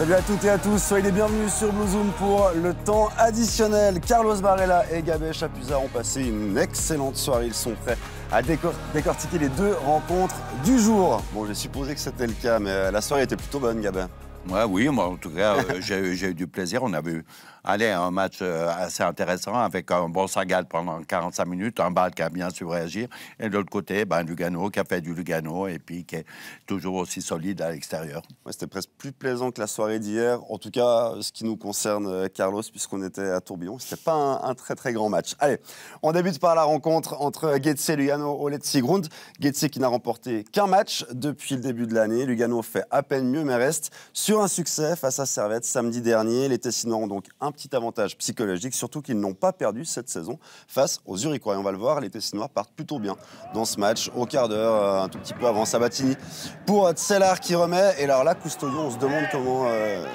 Salut à toutes et à tous, soyez les bienvenus sur Blue Zoom pour le temps additionnel. Carlos Varela et Gabé Chapuisat ont passé une excellente soirée. Ils sont prêts à décortiquer les deux rencontres du jour. Bon, j'ai supposé que c'était le cas, mais la soirée était plutôt bonne, Gabé. Ouais, oui, moi en tout cas, j'ai eu du plaisir. On a vu un match assez intéressant avec un bon Sagal pendant 45 minutes, un Bâle qui a bien su réagir. Et de l'autre côté, Lugano qui a fait du Lugano et puis qui est toujours aussi solide à l'extérieur. Ouais, c'était presque plus plaisant que la soirée d'hier. En tout cas, ce qui nous concerne, Carlos, puisqu'on était à Tourbillon, c'était pas un très très grand match. Allez, on débute par la rencontre entre Getse et Lugano au Letzigrund. Getse qui n'a remporté qu'un match depuis le début de l'année. Lugano fait à peine mieux, mais reste sur un succès face à Servette samedi dernier. Les Tessinois ont donc un petit avantage psychologique, surtout qu'ils n'ont pas perdu cette saison face aux Zurichois. Et on va le voir, les Tessinois partent plutôt bien dans ce match. Au quart d'heure, un tout petit peu avant Sabatini pour Tselar qui remet. Et alors là, Custodio, on se demande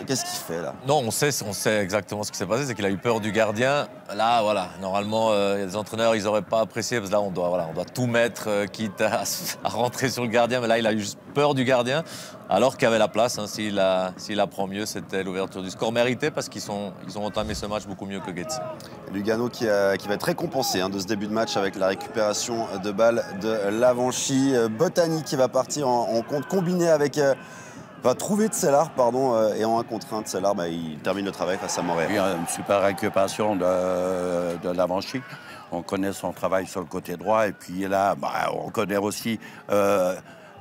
qu'est-ce qu'il fait là? Non, on sait exactement ce qui s'est passé, c'est qu'il a eu peur du gardien. Là, voilà, normalement, les entraîneurs, ils n'auraient pas apprécié, parce que là, on doit tout mettre, quitte à rentrer sur le gardien. Mais là, il a eu juste peur du gardien, alors qu'il y avait la place. Hein, s'il apprend mieux, c'était l'ouverture du score mérité, parce qu'ils ont entamé ce match beaucoup mieux que Getse. Lugano qui va être récompensé de ce début de match avec la récupération de balles de Lavanchi. Bottani qui va partir en compte combiné avec... va trouver Tselar, et en 1 contre 1, Tselar, il termine le travail face à Moret. Il y a une super récupération de Lavanchi. On connaît son travail sur le côté droit. Et puis là, on connaît aussi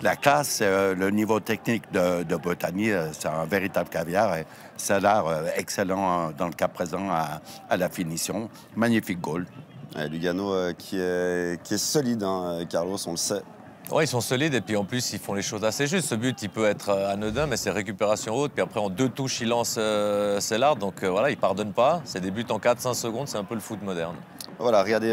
la classe, le niveau technique de Bottani. C'est un véritable caviar. Et Tselar, excellent dans le cas présent à la finition. Magnifique goal. Lugano qui est solide, Carlos, on le sait. Oui, ils sont solides et puis en plus, ils font les choses assez justes. Ce but, il peut être anodin, mais c'est récupération haute. Puis après, en 2 touches, il lance Tselar. Donc voilà, il ne pardonne pas. C'est des buts en 4-5 secondes. C'est un peu le foot moderne. Voilà, regardez,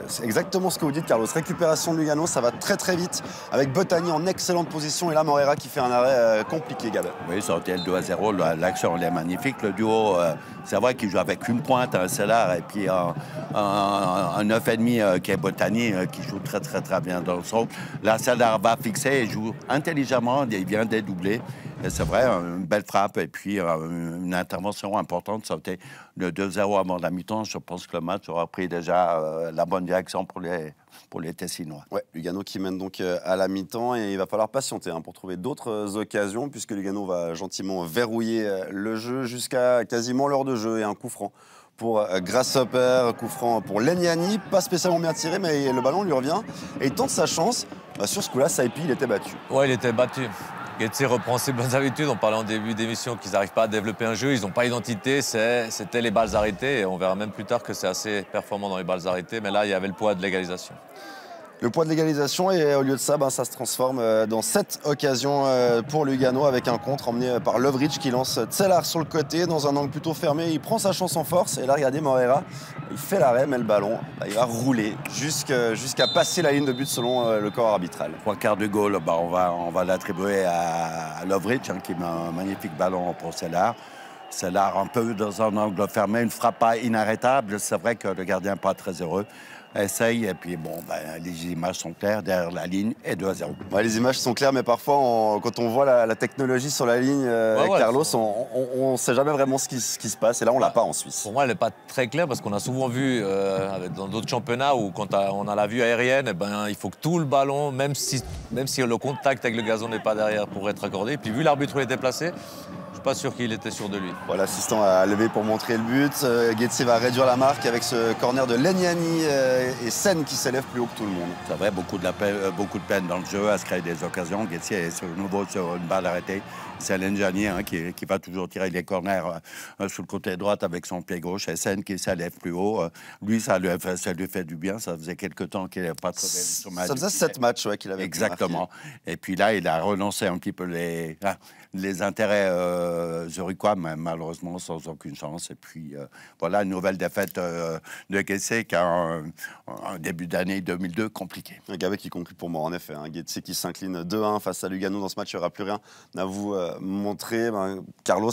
c'est exactement ce que vous dites, Carlos. Récupération de Lugano, ça va très très vite. Avec Bottani en excellente position. Et là, Moreira qui fait un arrêt compliqué, Gabin. Oui, ça a été le 2-0. L'action, elle est magnifique. Le duo, c'est vrai qu'il joue avec une pointe, un Tselar, et puis un 9,5 qui est Bottani, qui joue très très très bien dans le centre. Là, Tselar va fixer et joue intelligemment. Il vient dédoubler. Et c'est vrai, une belle frappe et puis une intervention importante. Ça a été le 2-0 avant la mi-temps. Je pense que le match aura pris déjà la bonne direction pour les Tessinois. Ouais, Lugano qui mène donc à la mi-temps et il va falloir patienter pour trouver d'autres occasions puisque Lugano va gentiment verrouiller le jeu jusqu'à quasiment l'heure de jeu et un coup franc pour Grasshopper, coup franc pour Legnani, pas spécialement bien tiré mais le ballon lui revient et il tente sa chance. Sur ce coup-là, Saipi, il était battu. Ouais, il était battu. Getse reprend ses bonnes habitudes. On parlait en début d'émission qu'ils n'arrivent pas à développer un jeu. Ils n'ont pas d'identité. C'était les balles arrêtées. Et on verra même plus tard que c'est assez performant dans les balles arrêtées. Mais là, il y avait le poids de l'égalisation. Le poids de l'égalisation et au lieu de ça, ça se transforme dans 7 occasions pour Lugano avec un contre emmené par Lovric qui lance Tselar sur le côté dans un angle plutôt fermé. Il prend sa chance en force et là, regardez Moreira, il fait l'arrêt, mais le ballon, il va rouler jusqu'à passer la ligne de but selon le corps arbitral. 3/4 du goal, on va l'attribuer à Lovric qui met un magnifique ballon pour Tselar. Tselar un peu dans un angle fermé, une frappe pas inarrêtable. C'est vrai que le gardien n'est pas très heureux. Essaye, et puis les images sont claires derrière la ligne et 2-0. Ouais, les images sont claires, mais parfois, quand on voit la technologie sur la ligne, Carlos, on ne sait jamais vraiment ce qui se passe. Et là, on ne l'a pas en Suisse. Pour moi, elle n'est pas très claire parce qu'on a souvent vu dans d'autres championnats où quand on a la vue aérienne, il faut que tout le ballon, même si le contact avec le gazon n'est pas derrière, pour être accordé. Et puis vu l'arbitre où il était placé, je ne suis pas sûr qu'il était sûr de lui. Voilà, l'assistant a levé pour montrer le but. Getse va réduire la marque avec ce corner de Legnani et Sen qui s'élève plus haut que tout le monde. C'est vrai, beaucoup de peine dans le jeu à se créer des occasions. Getse est sur nouveau sur une balle arrêtée. C'est Legnani qui va toujours tirer les corners sur le côté droit avec son pied gauche. Et Sen qui s'élève plus haut. Lui, ça lui fait du bien. Ça faisait quelques temps qu'il n'avait pas trouvé son match. Ça faisait 7 matchs qu'il avait. Exactement. Et puis là, il a relancé un petit peu les intérêts zurichois, mais malheureusement sans aucune chance. Et puis voilà, une nouvelle défaite de Getse qui a un début d'année 2002 compliqué. Un Gabé qui conclut pour moi, en effet. Getse qui s'incline 2-1 face à Lugano dans ce match. Il n'y aura plus rien à vous montrer. Carlos,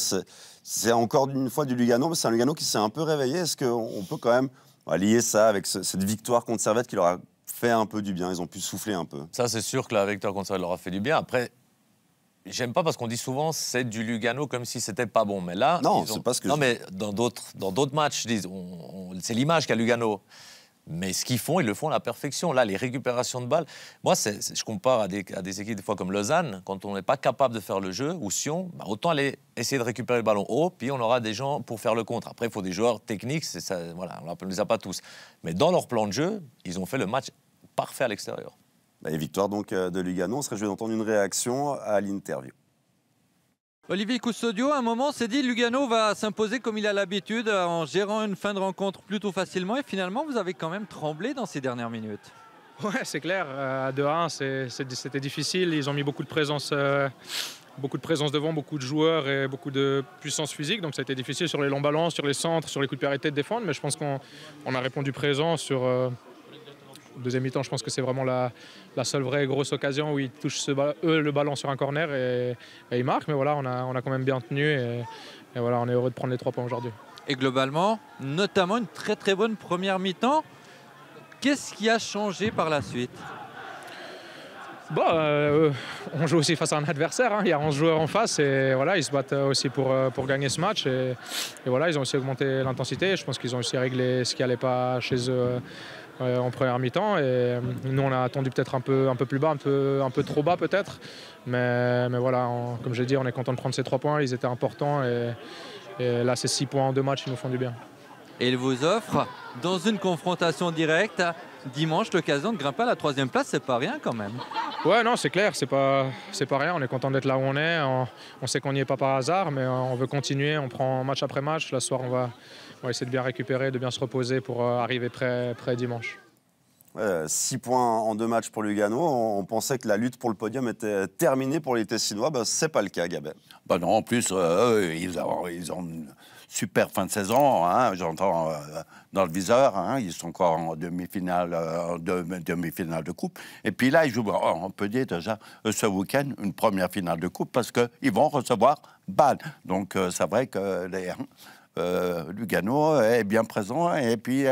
c'est encore une fois du Lugano, mais c'est un Lugano qui s'est un peu réveillé. Est-ce qu'on peut quand même lier ça avec cette victoire contre Servette qui leur a fait un peu du bien? Ils ont pu souffler un peu. Ça, c'est sûr que la victoire contre Servette leur a fait du bien. Après, j'aime pas parce qu'on dit souvent c'est du Lugano comme si c'était pas bon. Mais là, Non, c'est pas ce que non, je mais dans d'autres matchs, c'est l'image qu'a Lugano. Mais ce qu'ils font, ils le font à la perfection. Là, les récupérations de balles, moi, je compare à des équipes des fois comme Lausanne, quand on n'est pas capable de faire le jeu, ou Sion, bah, autant aller essayer de récupérer le ballon haut, puis on aura des gens pour faire le contre. Après, il faut des joueurs techniques, voilà, on ne les a pas tous. Mais dans leur plan de jeu, ils ont fait le match parfait à l'extérieur. Et victoire donc de Lugano. On serait joué d'entendre une réaction à l'interview. Olivier Custodio, à un moment, s'est dit Lugano va s'imposer comme il a l'habitude en gérant une fin de rencontre plutôt facilement. Et finalement, vous avez quand même tremblé dans ces dernières minutes. Ouais, c'est clair. À 2-1, c'était difficile. Ils ont mis beaucoup de présence devant, beaucoup de joueurs et beaucoup de puissance physique. Donc ça a été difficile sur les longs ballons, sur les centres, sur les coups de pied arrêtés de défendre. Mais je pense qu'on a répondu présent sur... Deuxième mi-temps, je pense que c'est vraiment la seule vraie grosse occasion où ils touchent le ballon sur un corner et ils marquent. Mais voilà, on a quand même bien tenu et voilà, on est heureux de prendre les 3 points aujourd'hui. Et globalement, notamment une très très bonne première mi-temps. Qu'est-ce qui a changé par la suite ? On joue aussi face à un adversaire, hein. Il y a 11 joueurs en face et voilà, ils se battent aussi pour gagner ce match. Et voilà, ils ont aussi augmenté l'intensité. Je pense qu'ils ont aussi réglé ce qui n'allait pas chez eux en première mi-temps. Et nous, on a attendu peut-être un peu plus bas, un peu trop bas peut-être. Mais voilà, comme j'ai dit, on est content de prendre ces 3 points. Ils étaient importants et là, ces 6 points en 2 matchs, ils nous font du bien. Et il vous offre, dans une confrontation directe, dimanche, l'occasion de grimper à la 3e place. C'est pas rien quand même. Ouais, non, c'est clair, c'est pas rien. On est content d'être là où on est. On sait qu'on n'y est pas par hasard, mais on veut continuer. On prend match après match. La soir, on va essayer de bien récupérer, de bien se reposer pour arriver prêt dimanche. 6 points en 2 matchs pour Lugano. On pensait que la lutte pour le podium était terminée pour les Tessinois. C'est pas le cas, Gabin. Non, en plus, ils ont une super fin de saison. Hein, j'entends dans le viseur. Hein, ils sont encore en demi-finale de coupe. Et puis là, ils jouent, on peut dire déjà, ce week-end, une première finale de coupe parce qu'ils vont recevoir Bâle. Donc, c'est vrai que Lugano est bien présent et puis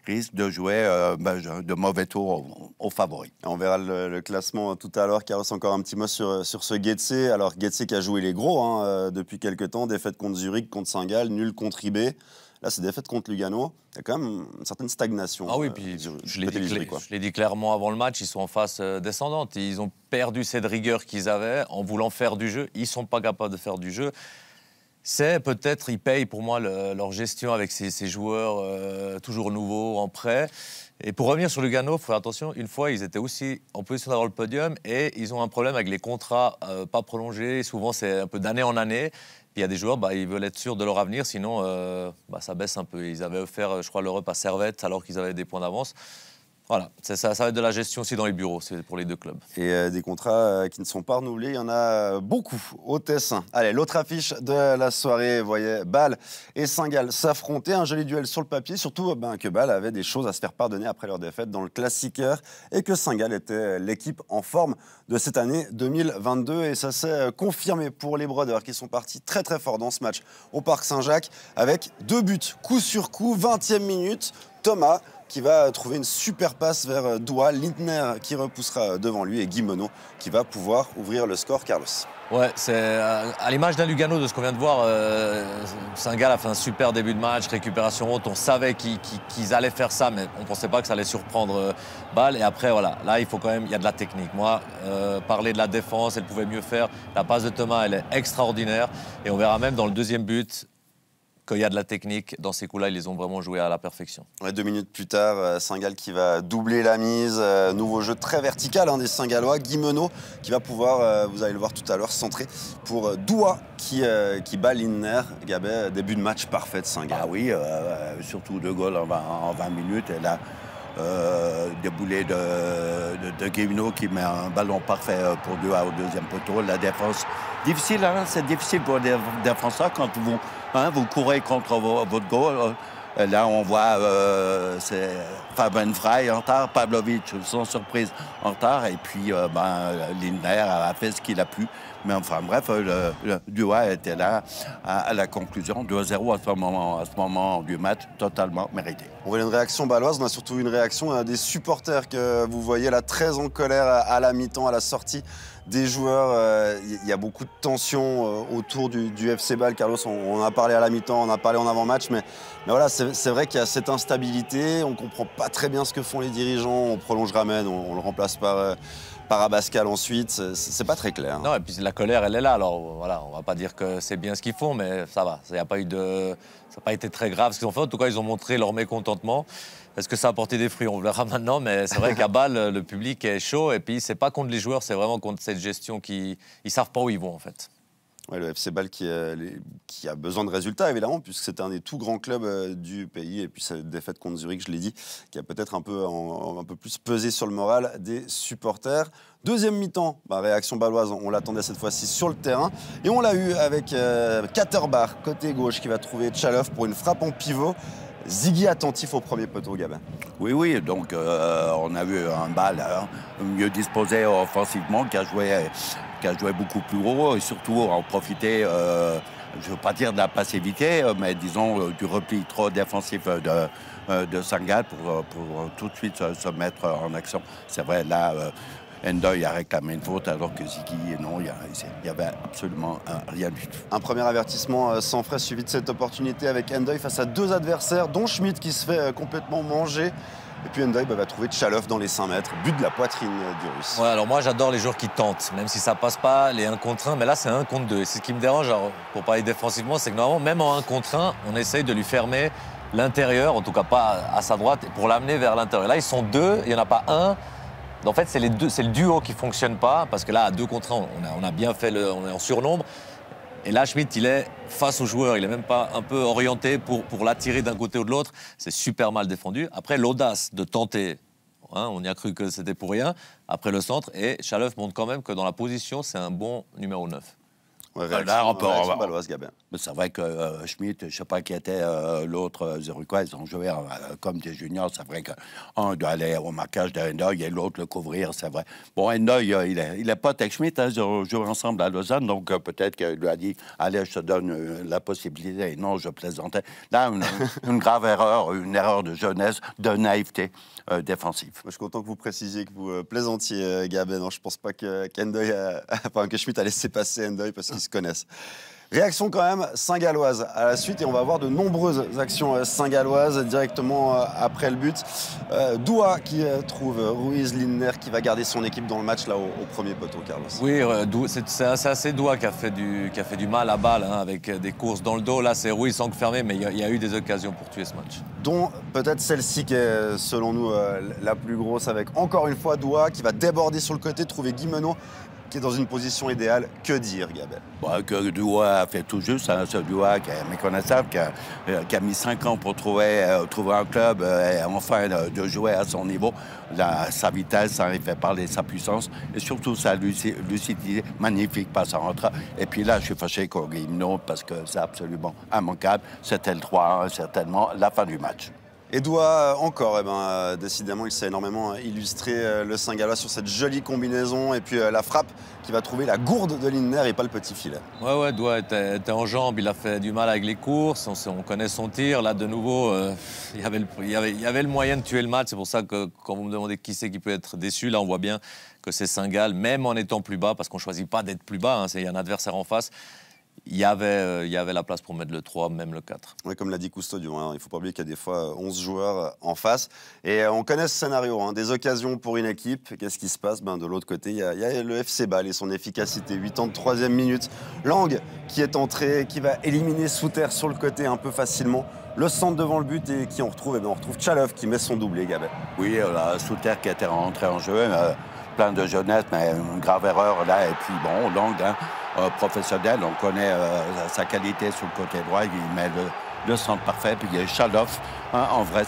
risque de jouer de mauvais tours aux favoris. On verra le classement tout à l'heure. Carlos, encore un petit mot sur ce Getse. Alors, Getse qui a joué les gros depuis quelques temps. Défaite contre Zurich, contre Saint-Gall, nul contre IB. Là, c'est défaite contre Lugano. Il y a quand même une certaine stagnation. Ah oui, puis je l'ai dit clairement avant le match, ils sont en phase descendante. Ils ont perdu cette rigueur qu'ils avaient en voulant faire du jeu. Ils ne sont pas capables de faire du jeu. C'est peut-être, ils payent pour moi leur gestion avec ces joueurs toujours nouveaux, en prêt. Et pour revenir sur Lugano, il faut faire attention, une fois, ils étaient aussi en position d'avoir le podium et ils ont un problème avec les contrats pas prolongés. Souvent, c'est un peu d'année en année. Il y a des joueurs, ils veulent être sûrs de leur avenir, sinon ça baisse un peu. Ils avaient offert, je crois, l'Europe à Servette alors qu'ils avaient des points d'avance. Voilà, ça va être de la gestion aussi dans les bureaux, c'est pour les 2 clubs. Et des contrats qui ne sont pas renouvelés, il y en a beaucoup au Tessin. Allez, l'autre affiche de la soirée, vous voyez, Bâle et Saint-Gall s'affronter. Un joli duel sur le papier, surtout que Bâle avait des choses à se faire pardonner après leur défaite dans le Classiqueur et que Saint-Gall était l'équipe en forme de cette année 2022. Et ça s'est confirmé pour les Brodeurs qui sont partis très très fort dans ce match au Parc Saint-Jacques avec 2 buts, coup sur coup, 20e minute. Thomas qui va trouver une super passe vers Doua, Lindner qui repoussera devant lui et Guy Monod qui va pouvoir ouvrir le score, Carlos. Ouais, c'est à l'image d'un Lugano de ce qu'on vient de voir. Saint-Gall a fait un super début de match, récupération haute. On savait qu'ils allaient faire ça, mais on ne pensait pas que ça allait surprendre Bâle. Et après, voilà, là, il faut quand même, il y a de la technique. Moi, parler de la défense, elle pouvait mieux faire. La passe de Thomas, elle est extraordinaire. Et on verra même dans le 2e but qu'il y a de la technique. Dans ces coups-là, ils les ont vraiment joués à la perfection. Ouais, 2 minutes plus tard, Saint-Gall qui va doubler la mise. Nouveau jeu très vertical des Saint-Gallois. Guy Monod qui va pouvoir, vous allez le voir tout à l'heure, centrer pour Doua qui bat Lindner. Gabet, début de match parfait de Saint-Gall. Ah oui, surtout 2 goals en 20 minutes. Et là, déboulé de Guy Monod qui met un ballon parfait pour Doua au 2e poteau. La défense, difficile, c'est difficile pour les défenseurs quand vous courez contre votre goal. Là, on voit c'est Fabian Frey en retard, Pavlovic sans surprise en retard. Et puis, Lindner a fait ce qu'il a pu. Mais enfin bref, le Dua était là à la conclusion. 2-0 à ce moment du match, totalement mérité. On voit une réaction baloise, on a surtout une réaction des supporters que vous voyez là, très en colère à la mi-temps, à la sortie des joueurs. Il y a beaucoup de tension autour du FC Bâle. Carlos, on en a parlé à la mi-temps, on en a parlé en avant-match, mais voilà, c'est vrai qu'il y a cette instabilité, on ne comprend pas très bien ce que font les dirigeants, on prolonge Ramène, on le remplace par Abascal ensuite, c'est pas très clair. Non, et puis la colère, elle est là. Alors voilà, on va pas dire que c'est bien ce qu'ils font, mais ça va. Ça n'a pas été très grave ce qu'ils ont fait. En tout cas, ils ont montré leur mécontentement. Est-ce que ça a apporté des fruits? On verra maintenant, mais c'est vrai qu'à Bâle, le public est chaud. Et puis, c'est pas contre les joueurs, c'est vraiment contre cette gestion qui ils savent pas où ils vont en fait. Ouais, le FC Bâle qui a besoin de résultats, évidemment, puisque c'est un des tout grands clubs du pays. Et puis cette défaite contre Zurich, je l'ai dit, qui a peut-être un peu plus pesé sur le moral des supporters. Deuxième mi-temps, réaction bâloise, on l'attendait cette fois-ci sur le terrain. Et on l'a eu avec Katterbach, côté gauche, qui va trouver Tchaloff pour une frappe en pivot. Ziggy attentif au premier poteau, Gabin. Oui, donc on a vu un Bâle mieux disposé offensivement, qui a joué beaucoup plus haut et surtout en profiter, je ne veux pas dire de la passivité, mais disons du repli trop défensif de Sangal pour tout de suite se mettre en action. C'est vrai, là, Ndoye a réclamé une faute alors que Ziggy, non, il n'y avait absolument rien du tout. Un premier avertissement sans frais suivi de cette opportunité avec Ndoye face à deux adversaires, dont Schmitt qui se fait complètement manger. Et puis Ndoye va trouver Tchaloff dans les 5 mètres, but de la poitrine du Russe. Ouais, alors moi j'adore les joueurs qui tentent, même si ça passe pas, les 1 contre 1, mais là c'est 1 contre 2. Et c'est ce qui me dérange, alors, pour parler défensivement, c'est que normalement, même en 1 contre 1, on essaye de lui fermer l'intérieur, en tout cas pas à sa droite, pour l'amener vers l'intérieur. Là ils sont 2, il n'y en a pas un. En fait, c'est le duo qui ne fonctionne pas, parce que là, à 2 contre 1, on a bien fait, on est en surnombre. Et là, Schmitt, il est face au joueur, il n'est même pas un peu orienté pour l'attirer d'un côté ou de l'autre. C'est super mal défendu. Après, l'audace de tenter, on y a cru que c'était pour rien, après le centre, et Tchaloff montre quand même que dans la position, c'est un bon numéro 9. Ouais, réaction bâloise, Gabin. C'est vrai que Schmitt, je ne sais pas qui était l'autre Zurichois, ils ont joué comme des juniors. C'est vrai qu'un doit aller au marquage de Ndoye et l'autre le couvrir, c'est vrai. Bon, Ndoye, il est pote avec Schmitt, ils ont joué ensemble à Lausanne, donc peut-être qu'il lui a dit « Allez, je te donne la possibilité. » Et non, je plaisantais. Là, une grave erreur, une erreur de jeunesse, de naïveté défensive. Je suis content que vous précisiez que vous plaisantiez, Gabin. Non, je ne pense pas que Schmitt a laissé passer Ndoye parce qu'ils se connaissent. Réaction quand même Saint-Galloise à la suite et on va voir de nombreuses actions Saint-Galloises directement après le but. Doua qui trouve Ruiz Lindner qui va garder son équipe dans le match là au premier poteau, Carlos. Oui, c'est assez Doua qui a fait du mal à Bâle avec des courses dans le dos. Là, c'est Ruiz sans fermer, mais il y a eu des occasions pour tuer ce match. Dont peut-être celle-ci qui est selon nous la plus grosse avec encore une fois Doua qui va déborder sur le côté, trouver Guimeno qui est dans une position idéale. Que dire, Gabin? Que Doua a fait tout juste, ce Doua qui est méconnaissable, qui a mis 5 ans pour trouver un club et enfin de jouer à son niveau. Sa vitesse, ça fait parler de sa puissance et surtout sa lucidité magnifique par sa rentrée. Et puis là, je suis fâché contre Guimeno parce que c'est absolument immanquable. C'était le 3-1, certainement, la fin du match. Et Doua encore, décidément, il s'est énormément illustré le Saint-Gallois sur cette jolie combinaison et puis la frappe qui va trouver la gourde de Lindner et pas le petit filet. Ouais, Doua était en jambes, il a fait du mal avec les courses, on connaît son tir. Là, de nouveau, il y avait le moyen de tuer le match. C'est pour ça que quand vous me demandez qui c'est qui peut être déçu, là, on voit bien que c'est Saint-Gall, même en étant plus bas, parce qu'on ne choisit pas d'être plus bas, il y a un adversaire en face. Il y avait la place pour mettre le 3, même le 4. Oui, comme l'a dit Custodio, il ne faut pas oublier qu'il y a des fois 11 joueurs en face. Et on connaît ce scénario, des occasions pour une équipe. Qu'est-ce qui se passe? De l'autre côté, il y a le FC Bâle et son efficacité. 83e minute. Lang qui est entré, qui va éliminer Souter sur le côté un peu facilement. Le centre devant le but et qui on retrouve Tchaloff qui met son doublé, Gabin. Oui, Souter qui était rentré en jeu. Plein de jeunesse, mais une grave erreur là. Et puis bon, Lang, professionnel, on connaît sa qualité sur le côté droit. Il met le centre parfait. Puis il y a Tchaloff, en vrai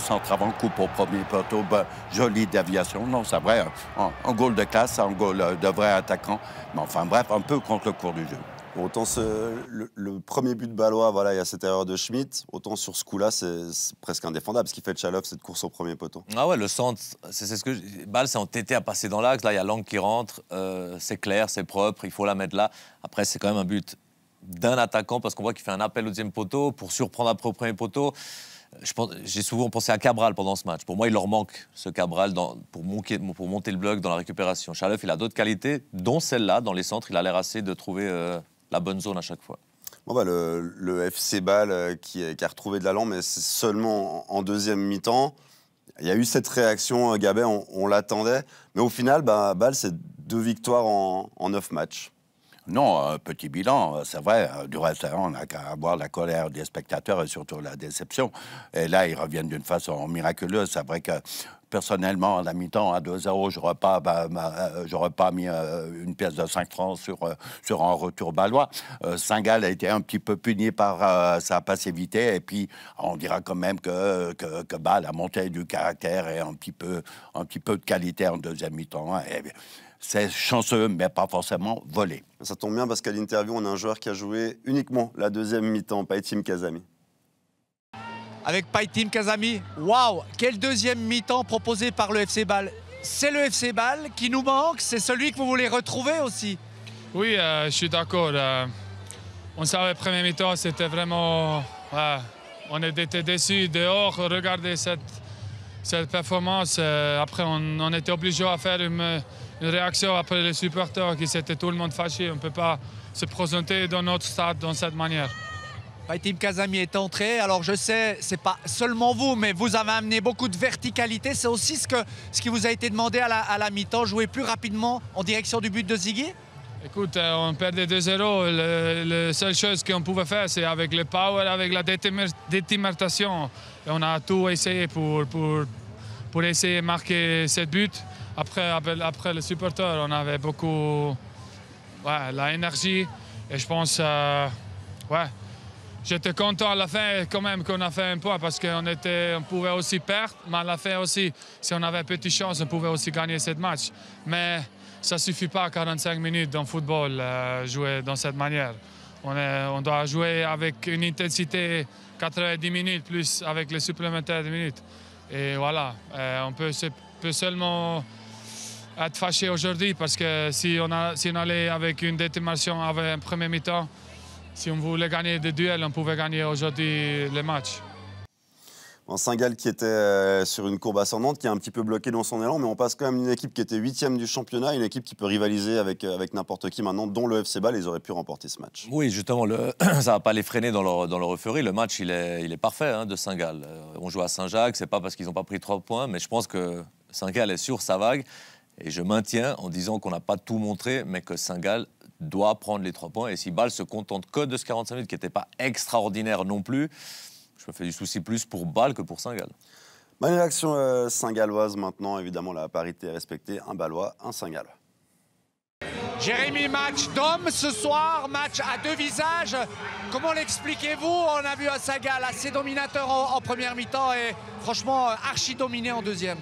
centre avant, coupe au premier poteau. Jolie déviation. Non, c'est vrai, un goal de classe, un goal de vrai attaquant. Mais enfin bref, un peu contre le cours du jeu. Autant le premier but de Balois, voilà, il y a cette erreur de Schmitt. Autant sur ce coup-là, c'est presque indéfendable. Ce qui fait de Chalov, cette course au premier poteau. Ah ouais, le centre, c'est ce que Bâle s'est entêté à passer dans l'axe. Là, il y a l'angle qui rentre. C'est clair, c'est propre. Il faut la mettre là. Après, c'est quand même un but d'un attaquant parce qu'on voit qu'il fait un appel au deuxième poteau pour surprendre après au premier poteau. J'ai souvent pensé à Cabral pendant ce match. Pour moi, il leur manque ce Cabral pour monter le bloc dans la récupération. Chalov, il a d'autres qualités, dont celle-là. Dans les centres, il a l'air assez de trouver la bonne zone à chaque fois. Bon bah le FC Bâle qui a retrouvé de l'allant, mais c'est seulement en deuxième mi-temps. Il y a eu cette réaction, Gabet, on l'attendait. Mais au final, Bâle, c'est 2 victoires en 9 matchs. Non, petit bilan, c'est vrai. Du reste, on n'a qu'à avoir la colère des spectateurs et surtout la déception. Et là, ils reviennent d'une façon miraculeuse. C'est vrai que, personnellement, à la mi-temps, à 2-0, j'aurais pas mis une pièce de 5 francs sur un retour balois. Saint-Gall a été un petit peu puni par sa passivité. Et puis, on dira quand même que Bâle a monté du caractère et un petit peu de qualité en deuxième mi-temps. Et c'est chanceux, mais pas forcément volé. Ça tombe bien parce qu'à l'interview, on a un joueur qui a joué uniquement la deuxième mi-temps, Paytim Kazami. Avec Paytim Kazami, waouh, quelle deuxième mi-temps proposée par le FC Bâle. C'est le FC Bâle qui nous manque, c'est celui que vous voulez retrouver aussi. Oui, je suis d'accord. On savait première mi-temps, c'était vraiment... on était déçus dehors, regardez cette performance. Après, on était obligé à faire une réaction après les supporters qui s'étaient tout le monde fâché. On ne peut pas se présenter dans notre stade dans cette manière. Paytim Kazami est entré. Alors je sais, c'est pas seulement vous, mais vous avez amené beaucoup de verticalité. C'est aussi ce qui vous a été demandé à la mi-temps, jouer plus rapidement en direction du but de Ziggy. Écoute, on perdait 2-0. La seule chose qu'on pouvait faire, c'est avec le power, avec la détermination. Et on a tout essayé pour essayer de marquer ce but. Après le supporter, on avait beaucoup l'énergie. Et je pense, j'étais content à la fin quand même qu'on a fait un point parce qu'on pouvait aussi perdre. Mais à la fin aussi, si on avait petite chance, on pouvait aussi gagner ce match. Mais ça ne suffit pas 45 minutes dans le football, jouer dans cette manière. On doit jouer avec une intensité 90 minutes plus avec les supplémentaires de minutes. Et voilà, on peut seulement être fâché aujourd'hui parce que si on allait avec une détermination avec un premier mi-temps, si on voulait gagner des duels, on pouvait gagner aujourd'hui le match. Saint-Gall qui était sur une courbe ascendante, qui est un petit peu bloqué dans son élan, mais on passe quand même d'une équipe qui était 8e du championnat, une équipe qui peut rivaliser avec n'importe qui maintenant, dont le FC Bâle, ils auraient pu remporter ce match. Oui, justement, ça ne va pas les freiner dans leur euphorie. Le match, il est parfait de Saint-Gall. On joue à Saint-Jacques, c'est pas parce qu'ils n'ont pas pris 3 points, mais je pense que Saint-Gall est sur sa vague. Et je maintiens en disant qu'on n'a pas tout montré, mais que Saint-Gall doit prendre les 3 points. Et si Bâle se contente que de ce 45 minutes, qui n'était pas extraordinaire non plus, je me fais du souci plus pour Bâle que pour Saint-Gall. Bonne réaction saint-galloise maintenant, évidemment la parité est respectée, un Bâlois, un Saint-Gallois. Jérémy, match d'homme ce soir, match à 2 visages. Comment l'expliquez-vous? On a vu un Saint-Gall assez dominateur en première mi-temps et franchement archi dominé en deuxième.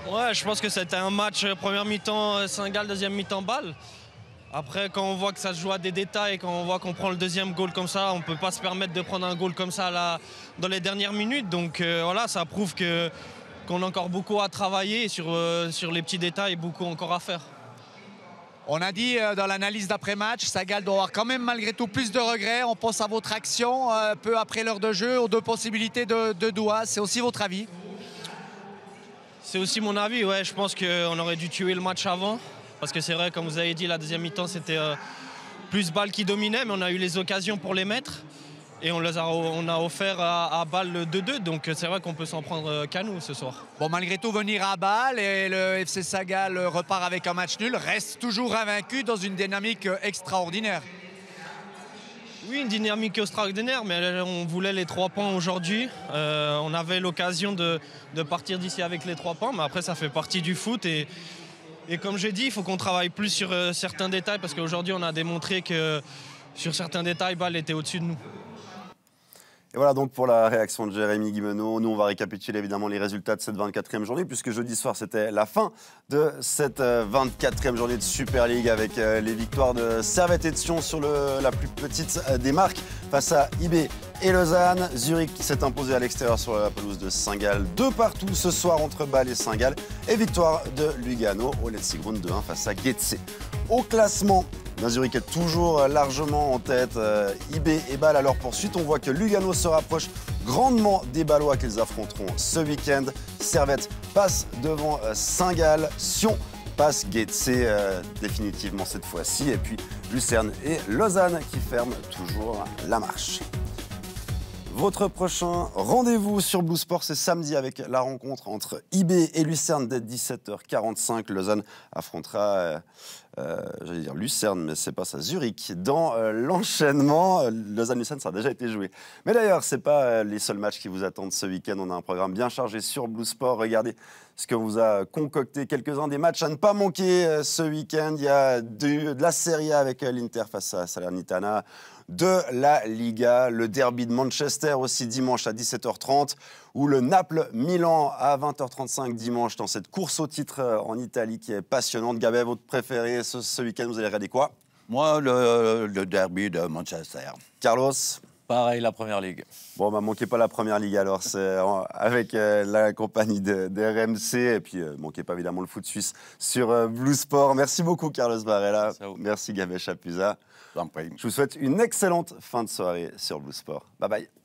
Ouais, je pense que c'était un match première mi-temps Saint-Gall, deuxième mi-temps Bâle. Après, quand on voit que ça se joue à des détails, quand on voit qu'on prend le deuxième goal comme ça, on ne peut pas se permettre de prendre un goal comme ça là, dans les dernières minutes. Donc voilà, ça prouve qu'on a encore beaucoup à travailler sur les petits détails, beaucoup encore à faire. On a dit dans l'analyse d'après-match, Saint-Gall doit avoir quand même malgré tout plus de regrets. On pense à votre action peu après l'heure de jeu, aux 2 possibilités de Doua. C'est aussi votre avis? C'est aussi mon avis, ouais. Je pense qu'on aurait dû tuer le match avant. Parce que c'est vrai, comme vous avez dit, la deuxième mi-temps, c'était plus Bâle qui dominait, mais on a eu les occasions pour les mettre. Et on a offert à Bâle le 2-2, donc c'est vrai qu'on peut s'en prendre qu'à nous ce soir. Bon, malgré tout, venir à Bâle et le FC Saint-Gall repart avec un match nul, reste toujours invaincu dans une dynamique extraordinaire. Oui, une dynamique extraordinaire, mais on voulait les 3 points aujourd'hui. On avait l'occasion de partir d'ici avec les 3 points, mais après ça fait partie du foot. Et comme j'ai dit, il faut qu'on travaille plus sur certains détails, parce qu'aujourd'hui on a démontré que sur certains détails, Bâle était au-dessus de nous. Et voilà donc pour la réaction de Jérémy Guimeno. Nous, on va récapituler évidemment les résultats de cette 24e journée, puisque jeudi soir, c'était la fin de cette 24e journée de Super League avec les victoires de Servette et de Sion sur la plus petite des marques face à IB et Lausanne. Zurich qui s'est imposé à l'extérieur sur la pelouse de Saint-Gall 2-2 ce soir entre Bâle et Saint-Gall. Et victoire de Lugano au Letzigrund 2-1 face à Getse. Au classement, Zurich est toujours largement en tête. IB et Bâle à leur poursuite. On voit que Lugano se rapproche grandement des Bâlois qu'ils affronteront ce week-end. Servette passe devant Saint-Gall. Sion passe Getse définitivement cette fois-ci. Et puis Lucerne et Lausanne qui ferment toujours la marche. Votre prochain rendez-vous sur Blue Sport, c'est samedi avec la rencontre entre IB et Lucerne dès 17h45. Lausanne affrontera, j'allais dire Lucerne, mais c'est pas ça, Zurich, dans l'enchaînement. Lausanne-Lucerne, ça a déjà été joué. Mais d'ailleurs, c'est pas les seuls matchs qui vous attendent ce week-end. On a un programme bien chargé sur Blue Sport. Regardez ce que vous a concocté quelques-uns des matchs à ne pas manquer ce week-end. Il y a de la Serie A avec l'Inter face à Salernitana, de la Liga, le derby de Manchester aussi dimanche à 17h30 ou le Naples-Milan à 20h35 dimanche dans cette course au titre en Italie qui est passionnante. Gabet, votre préféré ce week-end, vous allez regarder quoi? Moi, le derby de Manchester. Carlos? Pareil, la Première Ligue. Bon, manquez pas la Première Ligue alors, c'est avec la compagnie de RMC et puis manquez pas évidemment le foot suisse sur Blue Sport. Merci beaucoup Carlos Varela, merci Gabet Chapuisat. Je vous souhaite une excellente fin de soirée sur Blue Sport. Bye bye.